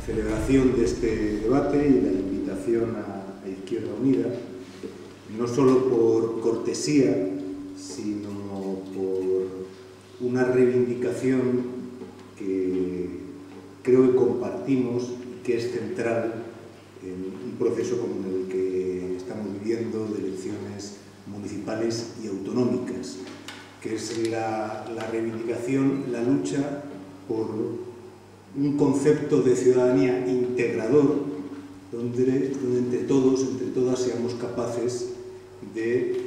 celebración de este debate y la invitación a Izquierda Unida, no solo por cortesía, sino por una reivindicación que creo que compartimos y que es central en un proceso como el que estamos viviendo de elecciones municipales y autonómicas, que es la reivindicación, la lucha por un concepto de ciudadanía integrador, donde entre todos, entre todas, seamos capaces de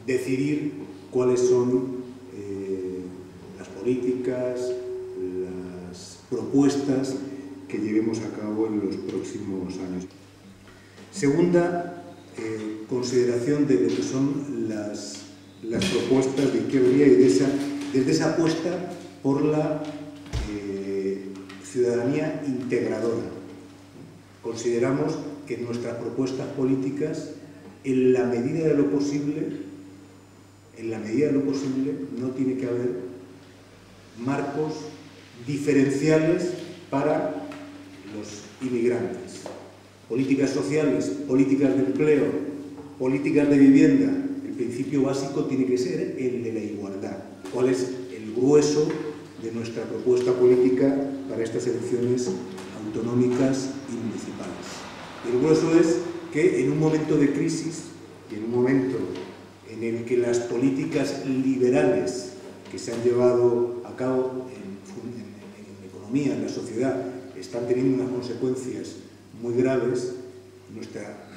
decidir cuáles son las políticas, las propuestas que llevemos a cabo en los próximos años. Segunda consideración de lo que son las propuestas de Izquierda Unida y desde esa apuesta por la ciudadanía integradora. Consideramos que nuestras propuestas políticas, en la medida de lo posible, no tiene que haber marcos diferenciales para los inmigrantes. Políticas sociales, políticas de empleo, políticas de vivienda. El principio básico tiene que ser el de la igualdad. ¿Cuál es el grueso de nuestra propuesta política para estas elecciones autonómicas y municipales? El grueso es que en un momento de crisis y en un momento en el que las políticas liberales que se han llevado a cabo en la economía, en la sociedad, están teniendo unas consecuencias muy graves, nuestra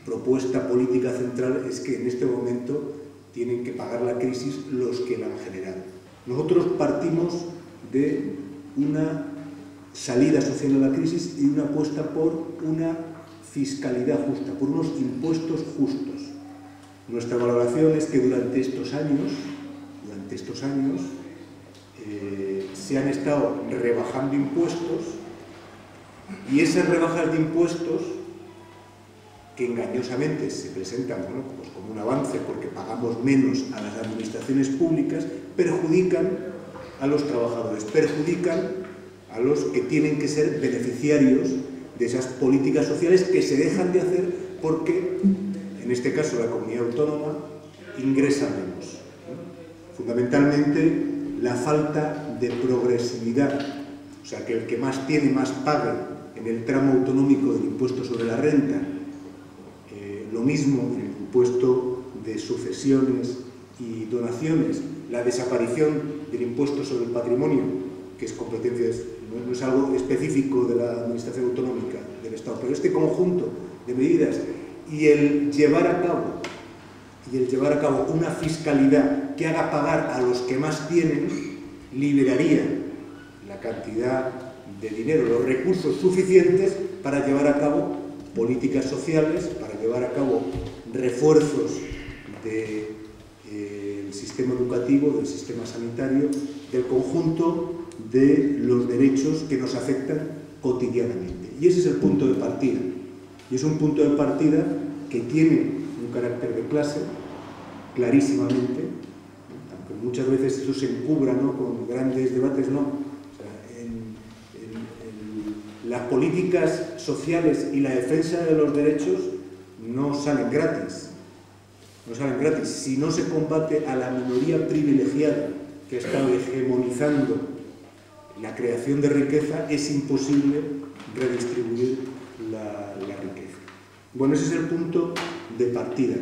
propuesta política central es que en este momento tienen que pagar la crisis los que la han generado. Nosotros partimos de una salida social a la crisis y una apuesta por una fiscalidad justa, por unos impuestos justos. Nuestra valoración es que durante estos años se han estado rebajando impuestos y esas rebajas de impuestos, que engañosamente se presentan pues como un avance porque pagamos menos a las administraciones públicas, perjudican a los trabajadores, perjudican a los que tienen que ser beneficiarios de esas políticas sociales que se dejan de hacer porque, en este caso, la comunidad autónoma ingresa menos. Fundamentalmente, la falta de progresividad, o sea, que el que más tiene más pague en el tramo autonómico del impuesto sobre la renta, lo mismo en el impuesto de sucesiones y donaciones, la desaparición del impuesto sobre el patrimonio, que es competencia, no es algo específico de la administración autonómica del Estado, pero este conjunto de medidas y el llevar a cabo una fiscalidad que haga pagar a los que más tienen, liberaría la cantidad de dinero, los recursos suficientes para llevar a cabo políticas sociales, para llevar a cabo refuerzos del sistema educativo, del sistema sanitario, del conjunto de los derechos que nos afectan cotidianamente. Y ese es el punto de partida. Y es un punto de partida que tiene un carácter de clase, clarísimamente, aunque muchas veces eso se encubra, ¿no?, con grandes debates, no. O sea, las políticas sociales y la defensa de los derechos no salen gratis. No salen gratis. Si no se combate a la minoría privilegiada que ha estado hegemonizando la creación de riqueza, es imposible redistribuir la riqueza. Bueno, ese es el punto de partida.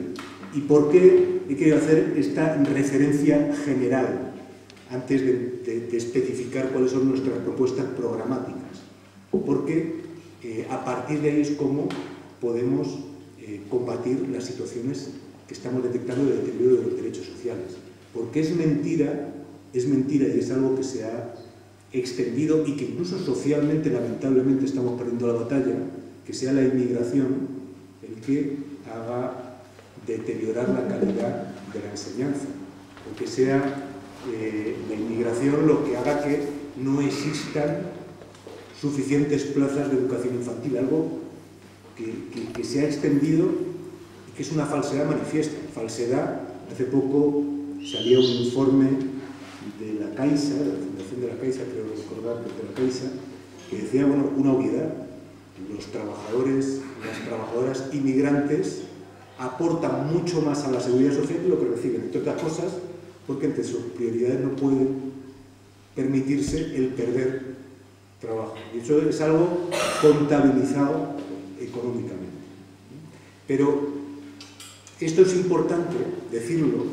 ¿Y por qué he querido hacer esta referencia general antes de especificar cuáles son nuestras propuestas programáticas? Porque a partir de ahí es cómo podemos combatir las situaciones que estamos detectando de deterioro de los derechos sociales. Porque es mentira y es algo que se ha extendido y que incluso socialmente, lamentablemente, estamos perdiendo la batalla, que sea la inmigración el que haga deteriorar la calidad de la enseñanza, o que sea la inmigración lo que haga que no existan suficientes plazas de educación infantil, algo que se ha extendido y que es una falsedad manifiesta. Falsedad, hace poco salía un informe de la Caixa, de la Fundación de la Caixa, creo recordar, de la Caixa, que decía, bueno, una obviedad: los trabajadores, las trabajadoras inmigrantes aportan mucho más a la seguridad social que lo que reciben, entre otras cosas porque entre sus prioridades no pueden permitirse el perder trabajo. Y eso es algo contabilizado económicamente. Pero esto es importante decirlo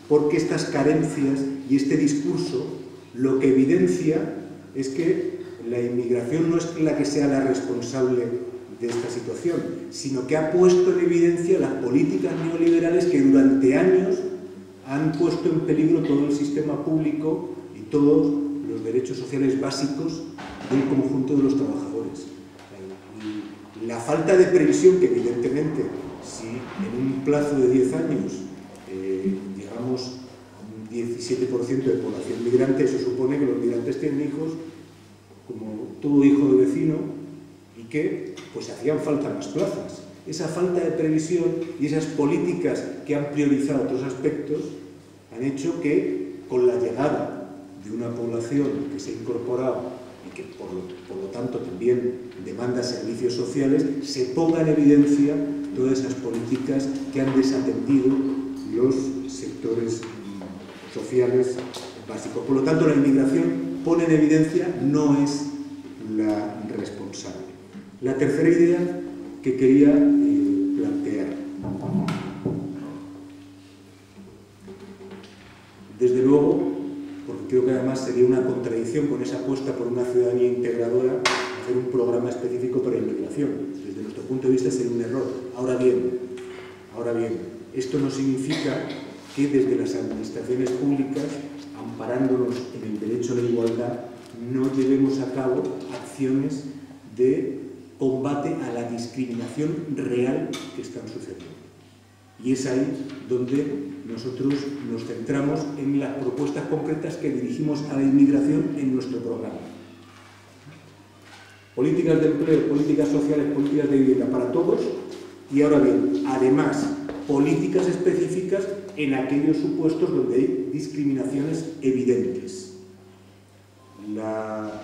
porque estas carencias y este discurso lo que evidencia es que la inmigración no es la que sea la responsable de esta situación, sino que ha puesto en evidencia las políticas neoliberales que durante años han puesto en peligro todo el sistema público y todos los derechos sociales básicos del conjunto de los trabajadores. La falta de previsión, que evidentemente, si en un plazo de 10 años llegamos a un 17% de población migrante, eso supone que los migrantes tienen hijos como todo hijo de vecino y que pues hacían falta más plazas. Esa falta de previsión y esas políticas que han priorizado otros aspectos han hecho que, con la llegada de una población que se ha incorporado y que por lo tanto también demanda servicios sociales, se ponga en evidencia todas esas políticas que han desatendido los sectores sociales básicos. Por lo tanto, la inmigración pone en evidencia, no es la responsable. La tercera idea que quería plantear. Desde luego, porque creo que además sería una contradicción con esa apuesta por una ciudadanía integradora, hacer un programa específico para inmigración. Desde nuestro punto de vista sería un error. Ahora bien, esto no significa que desde las administraciones públicas, amparándonos en el derecho a la igualdad, no llevemos a cabo acciones de combate a la discriminación real que están sucediendo. Y es ahí donde nosotros nos centramos en las propuestas concretas que dirigimos a la inmigración en nuestro programa. Políticas de empleo, políticas sociales, políticas de vivienda para todos y, ahora bien, además, políticas específicas en aquellos supuestos donde hay discriminaciones evidentes. La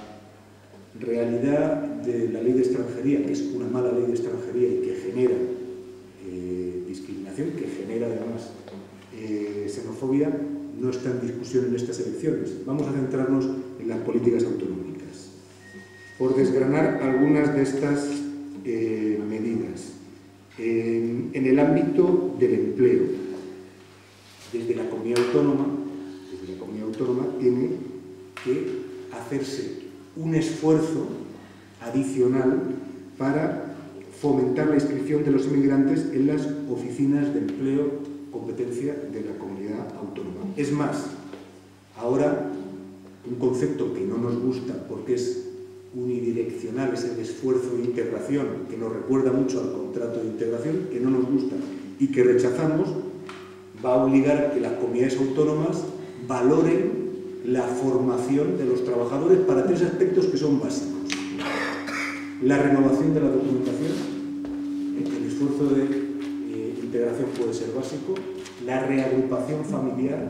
realidad de la ley de extranjería, que es una mala ley de extranjería y que genera discriminación, que genera además xenofobia, no está en discusión en estas elecciones. Vamos a centrarnos en las políticas autonómicas. Por desgranar algunas de estas medidas. En el ámbito del empleo, desde la comunidad autónoma tiene que hacerse un esfuerzo adicional para fomentar la inscripción de los inmigrantes en las oficinas de empleo competencia de la comunidad autónoma. Es más, ahora un concepto que no nos gusta porque es unidireccional, es el esfuerzo de integración, que nos recuerda mucho al contrato de integración, que no nos gusta y que rechazamos, va a obligar a que las comunidades autónomas valoren la formación de los trabajadores para tres aspectos que son básicos. La renovación de la documentación, el esfuerzo de integración puede ser básico, la reagrupación familiar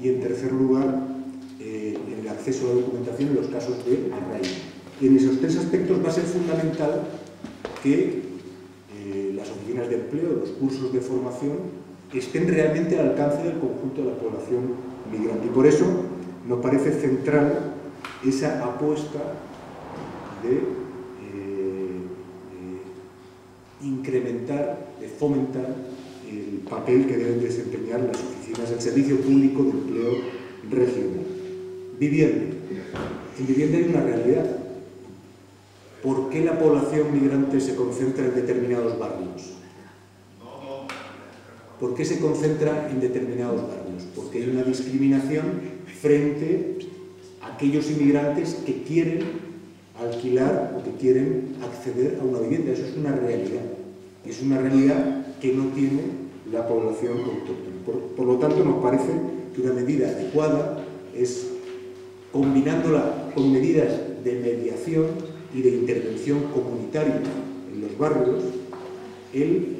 y, en tercer lugar, el acceso a la documentación en los casos de arraigo. Y en esos tres aspectos va a ser fundamental que las oficinas de empleo, los cursos de formación, estén realmente al alcance del conjunto de la población migrante. Y por eso nos parece central esa apuesta de incrementar, de fomentar el papel que deben desempeñar las oficinas del Servicio Público de Empleo Regional. Vivienda. En vivienda hay una realidad. ¿Por qué la población migrante se concentra en determinados barrios? ¿Por qué se concentra en determinados barrios? Porque hay una discriminación frente a aquellos inmigrantes que quieren alquilar o que quieren acceder a una vivienda. Eso es una realidad. Y es una realidad que no tiene la población autóctona. Por lo tanto, nos parece que una medida adecuada es, combinándola con medidas de mediación y de intervención comunitaria en los barrios, el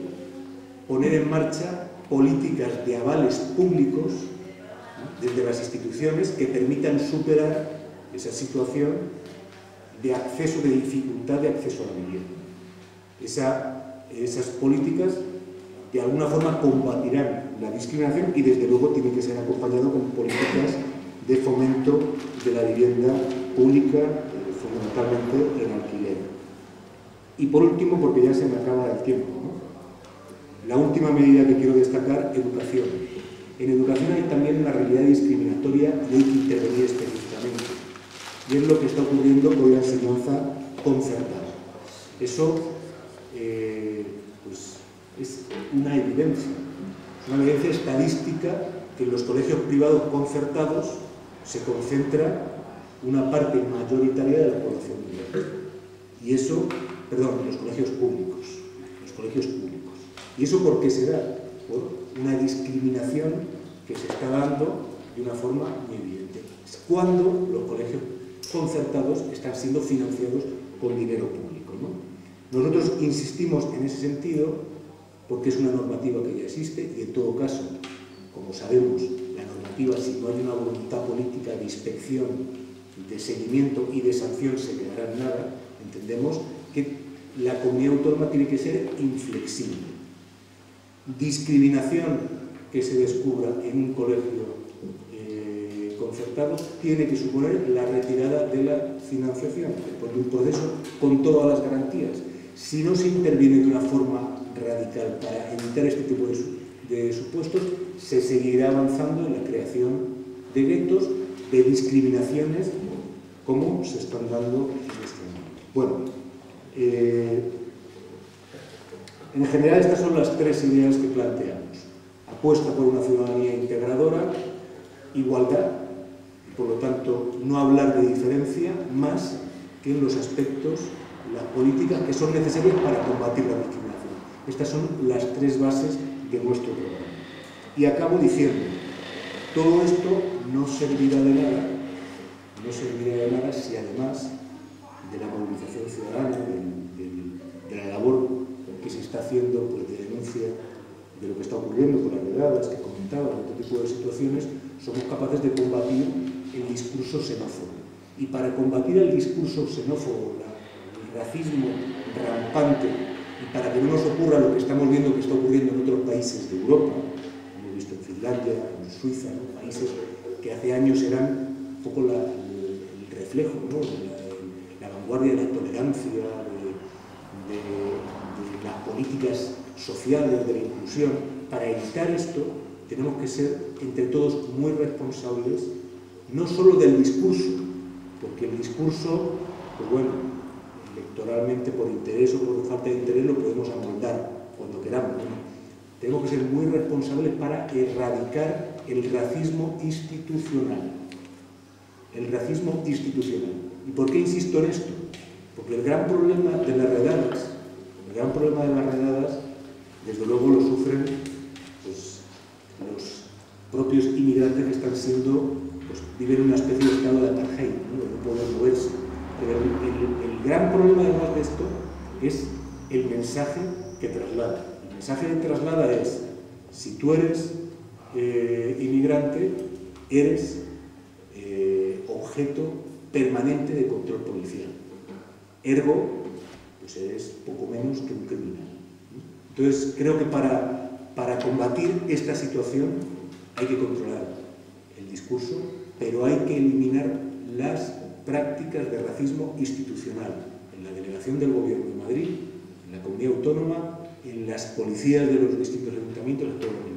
poner en marcha políticas de avales públicos desde las instituciones que permitan superar esa situación de acceso, de dificultad de acceso a la vivienda. Esas políticas de alguna forma combatirán la discriminación y desde luego tiene que ser acompañado con políticas de fomento de la vivienda pública, fundamentalmente en alquiler. Y por último, porque ya se me acaba el tiempo, ¿no? La última medida que quiero destacar, educación. En educación hay también una realidad discriminatoria y hay que intervenir específicamente. Y es lo que está ocurriendo con la enseñanza concertada. Eso pues es una evidencia estadística que en los colegios privados concertados se concentra una parte mayoritaria de la población mundial. Y eso, perdón, los colegios públicos. ¿Y eso por qué se da? Por una discriminación que se está dando de una forma muy evidente. Es cuando los colegios concertados están siendo financiados con dinero público, ¿no? Nosotros insistimos en ese sentido porque es una normativa que ya existe y en todo caso, como sabemos, la normativa, si no hay una voluntad política de inspección, de seguimiento y de sanción, se quedará en nada. Entendemos que la comunidad autónoma tiene que ser inflexible. Discriminación que se descubra en un colegio concertado tiene que suponer la retirada de la financiación, después de un proceso con todas las garantías. Si no se interviene de una forma radical para evitar este tipo de supuestos, se seguirá avanzando en la creación de guetos, de discriminaciones, como se están dando en este momento. Bueno, en general estas son las tres ideas que planteamos. Apuesta por una ciudadanía integradora, igualdad, y por lo tanto no hablar de diferencia más que en los aspectos, las políticas que son necesarias para combatir la discriminación. Estas son las tres bases de nuestro programa. Y acabo diciendo, todo esto no servirá de nada si además de la movilización ciudadana, de la labor que se está haciendo pues, de denuncia de lo que está ocurriendo con las redadas que comentaba, otro tipo de situaciones, somos capaces de combatir el discurso xenófobo. Y para combatir el discurso xenófobo, el racismo rampante, y para que no nos ocurra lo que estamos viendo que está ocurriendo en otros países de Europa, hemos visto en Finlandia, en Suiza, ¿no? Países que hace años eran un poco el reflejo, ¿no? la vanguardia de la tolerancia, de las políticas sociales, de la inclusión. Para evitar esto, tenemos que ser entre todos muy responsables, no solo del discurso, porque el discurso, pues bueno, electoralmente por interés o por falta de interés lo podemos amoldar cuando queramos, ¿no? Tenemos que ser muy responsables para erradicar el racismo institucional. El racismo institucional. ¿Y por qué insisto en esto? Porque el gran problema de las redadas, desde luego lo sufren pues, los propios inmigrantes que están siendo, pues, viven una especie de estado de apartheid, ¿no? De no poder moverse. Pero el gran problema además de esto es el mensaje que traslada. El mensaje que traslada es, si tú eres inmigrante, eres objeto permanente de control policial. Ergo, pues eres poco menos que un criminal. Entonces, creo que para combatir esta situación hay que controlar el discurso, pero hay que eliminar las prácticas de racismo institucional en la delegación del Gobierno de Madrid, en la comunidad autónoma, en las policías de los distintos ayuntamientos, en todo el mundo.